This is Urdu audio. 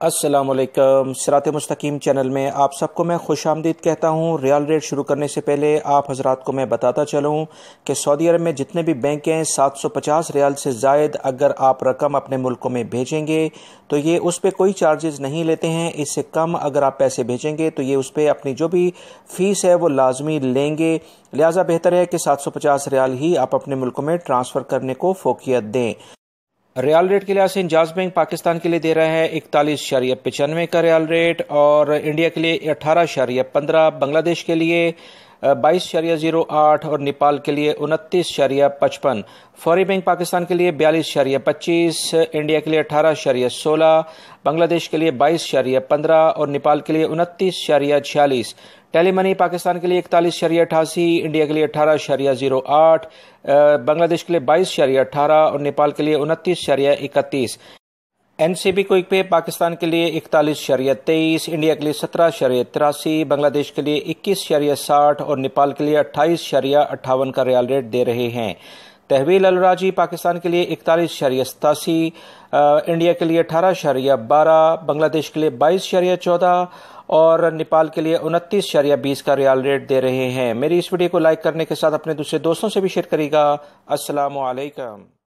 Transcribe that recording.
السلام علیکم، صراط مستقیم چینل میں آپ سب کو میں خوش آمدید کہتا ہوں۔ ریال ریٹ شروع کرنے سے پہلے آپ حضرات کو میں بتاتا چلوں کہ سعودی عرب میں جتنے بھی بینک ہیں 750 ریال سے زائد اگر آپ رقم اپنے ملکوں میں بھیجیں گے تو یہ اس پہ کوئی چارجز نہیں لیتے ہیں۔ اس سے کم اگر آپ پیسے بھیجیں گے تو یہ اس پہ اپنی جو بھی فیس ہے وہ لازمی لیں گے، لہٰذا بہتر ہے کہ 750 ریال ہی آپ اپنے ملکوں میں ٹرانسفر کرنے کو فوقیت دیں۔ ریال ریٹ کے لحاظ سے انجاز بینک پاکستان کے لیے دے رہا ہے 41.95 کا ریال ریٹ، اور انڈیا کے لیے 18.15، بنگلہ دیش کے لیے 22.08 اور نیپال کے لیے 29.55۔ فوری بینک پاکستان کے لیے 42.25، انڈیا کے لیے 18.16، بنگلہ دیش کے لیے 22.15 اور نیپال کے لیے 29.46۔ ٹیلی منی پاکستان کے لیے 41.88، انڈیا کے لیے 18.08، بنگلہ دیش کے لیے 22.18 اور نیپال کے لیے 29.31۔ این سی بی کوئک پے پاکستان کے لیے 41.23، انڈیا کے لیے 17.83، بنگلہ دیش کے لیے 21.60 اور نیپال کے لیے 28.58 کا ریال ریٹ دے رہے ہیں۔ تحویل الراجی پاکستان کے لیے 41.87، انڈیا کے لیے 18.12، بنگلہ دیش کے لیے 22.14 اور نیپال کے لیے 29.20 کا ریال ریٹ دے رہے ہیں۔ میری اس ویڈیو کو لائک کرنے کے ساتھ اپنے دوسرے دوستوں سے بھی شیئر کریے گا۔ السلام علیکم۔